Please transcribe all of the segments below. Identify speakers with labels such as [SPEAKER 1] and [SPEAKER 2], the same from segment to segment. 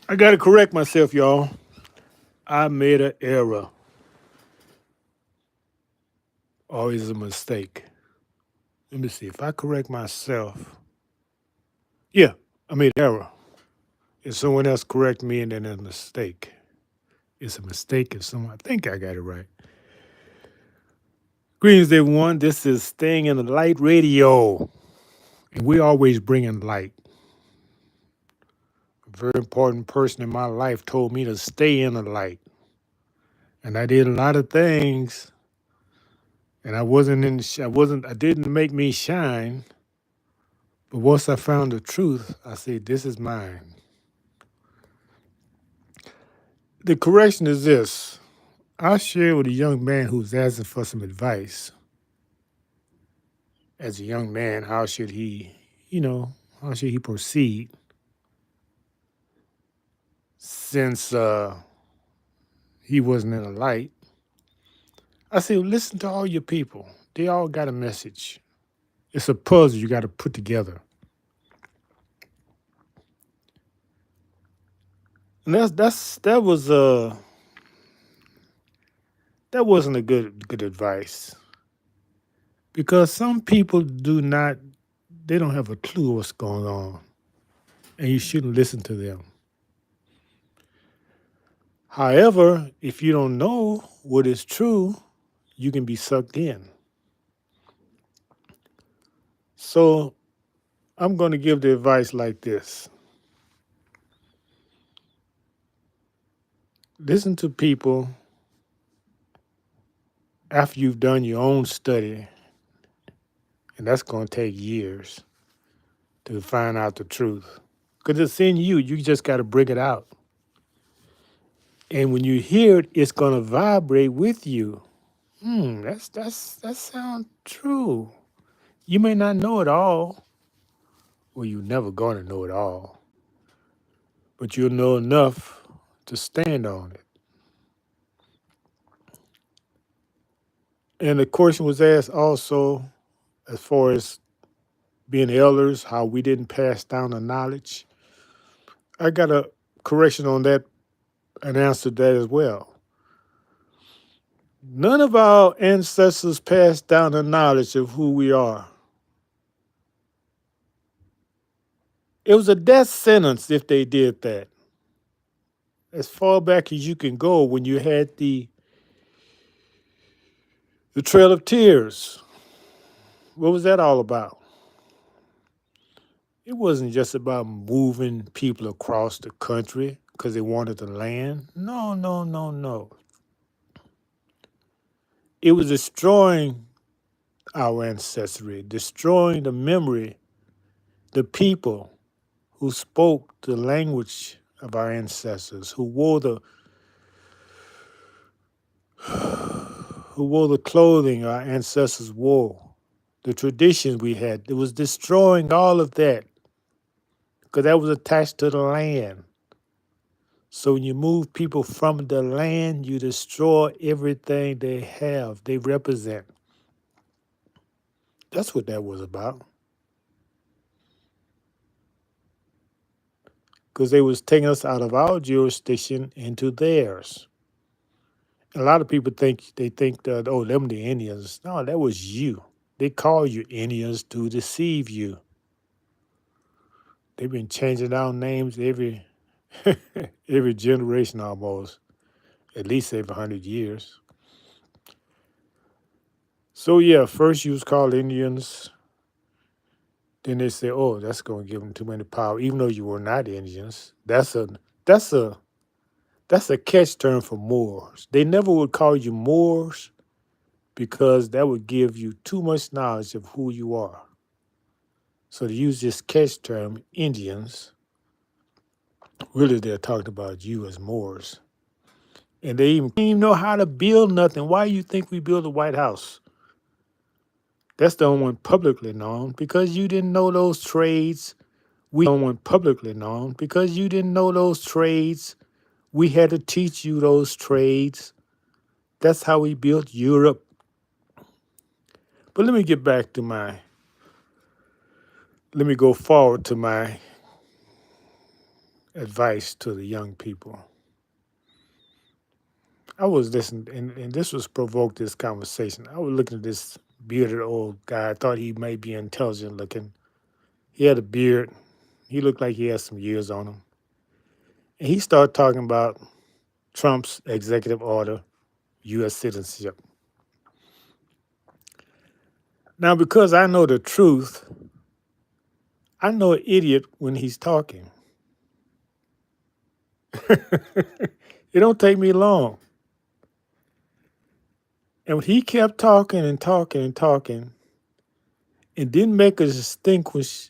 [SPEAKER 1] I gotta correct myself, y'all. I made an error. Always a mistake. Let me see if I correct myself. Yeah, I made an error. If someone else correct me and then a mistake. It's a mistake if someone I think I got it right. Greetings everyone. This is Staying in the Light Radio. And we always bringing light. A very important person in my life told me to stay in the light. And I did a lot of things and I didn't make me shine. But once I found the truth, I said, this is mine. The correction is this. I shared with a young man who was asking for some advice. As a young man, how should he proceed since he wasn't in the light? I said, listen to all your people. They all got a message. It's a puzzle you got to put together. And that wasn't a good advice because some people they don't have a clue what's going on, and you shouldn't listen to them. However, if you don't know what is true, you can be sucked in. So I'm going to give the advice like this. Listen to people after you've done your own study, and that's going to take years to find out the truth. Because it's in you. You just got to bring it out. And when you hear it, it's going to vibrate with you. That sounds true. You may not know it all. Well, you're never going to know it all. But you'll know enough to stand on it. And the question was asked also as far as being elders, how we didn't pass down the knowledge. I got a correction on that, an answer to that as well. None of our ancestors passed down the knowledge of who we are. It was a death sentence if they did that. As far back as you can go when you had the Trail of Tears. What was that all about? It wasn't just about moving people across the country because they wanted the land. No, no, no, no. It was destroying our ancestry, destroying the memory, the people who spoke the language of our ancestors, who wore the clothing our ancestors wore, the traditions we had. It was destroying all of that because that was attached to the land. So when you move people from the land, you destroy everything they have, they represent. That's what that was about. Because they was taking us out of our jurisdiction into theirs. A lot of people think that, oh, them the Indians. No, that was you. They call you Indians to deceive you. They've been changing our names every every generation almost, at least every 100 years. So yeah, first you was called Indians. Then they say, oh, that's going to give them too many power, even though you were not Indians. That's a that's a catch term for Moors. They never would call you Moors because that would give you too much knowledge of who you are. So to use this catch term, Indians, really they're talking about you as Moors. And they even didn't even know how to build nothing. Why do you think we built the White House? That's the only one publicly known because you didn't know those trades. We don't want publicly known because you didn't know those trades. We had to teach you those trades. That's how we built Europe. But let me go forward to my advice to the young people. I was listening, and this was provoked this conversation. I was looking at this bearded old guy. I thought he might be intelligent looking. He had a beard. He looked like he had some years on him. And he started talking about Trump's executive order, U.S. citizenship. Now, because I know the truth, I know an idiot when he's talking. It don't take me long. And he kept talking and talking and talking, and didn't make a distinguishing.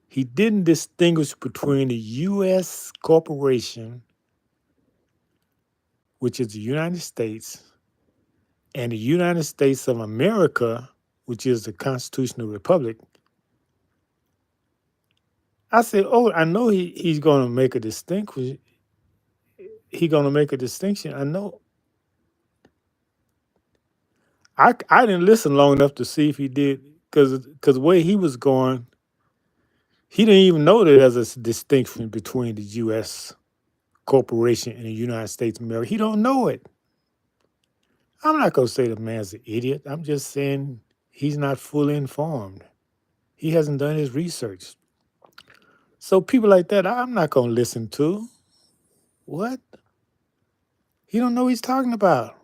[SPEAKER 1] He didn't distinguish between the U.S. corporation, which is the United States, and the United States of America, which is the constitutional republic. I said, "Oh, I know he's going to make a distinction. He's going to make a distinction. I know." I didn't listen long enough to see if he did, because the way he was going, he didn't even know that there's a distinction between the U.S. corporation and the United States of America. He don't know it. I'm not going to say the man's an idiot. I'm just saying he's not fully informed. He hasn't done his research. So people like that, I'm not going to listen to. What? He don't know what he's talking about.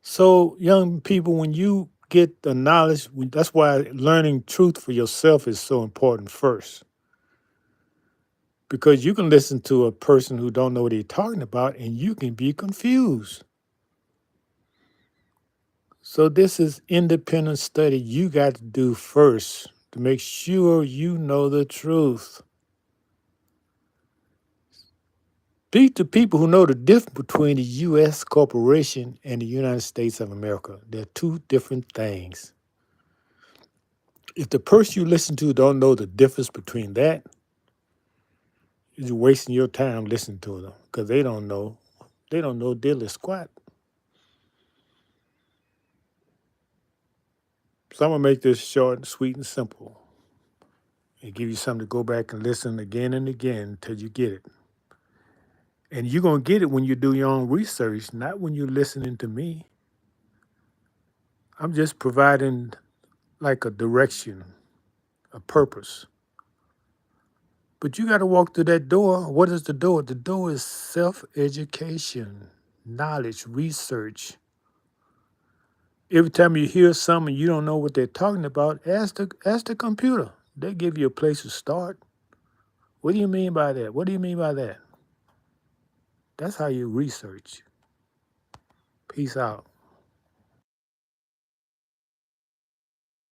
[SPEAKER 1] So young people, when you get the knowledge, that's why learning truth for yourself is so important first. Because you can listen to a person who don't know what they're talking about and you can be confused. So this is independent study you got to do first to make sure you know the truth. Speak to people who know the difference between the U.S. corporation and the United States of America. They're two different things. If the person you listen to don't know the difference between that, you're wasting your time listening to them because they don't know. They don't know diddly squat. So I'm going to make this short and sweet and simple and give you something to go back and listen again and again until you get it. And you're going to get it when you do your own research, not when you're listening to me. I'm just providing like a direction, a purpose. But you got to walk through that door. What is the door? The door is self-education, knowledge, research. Every time you hear something you don't know what they're talking about, ask the computer. They give you a place to start. What do you mean by that? What do you mean by that? That's how you research. Peace out.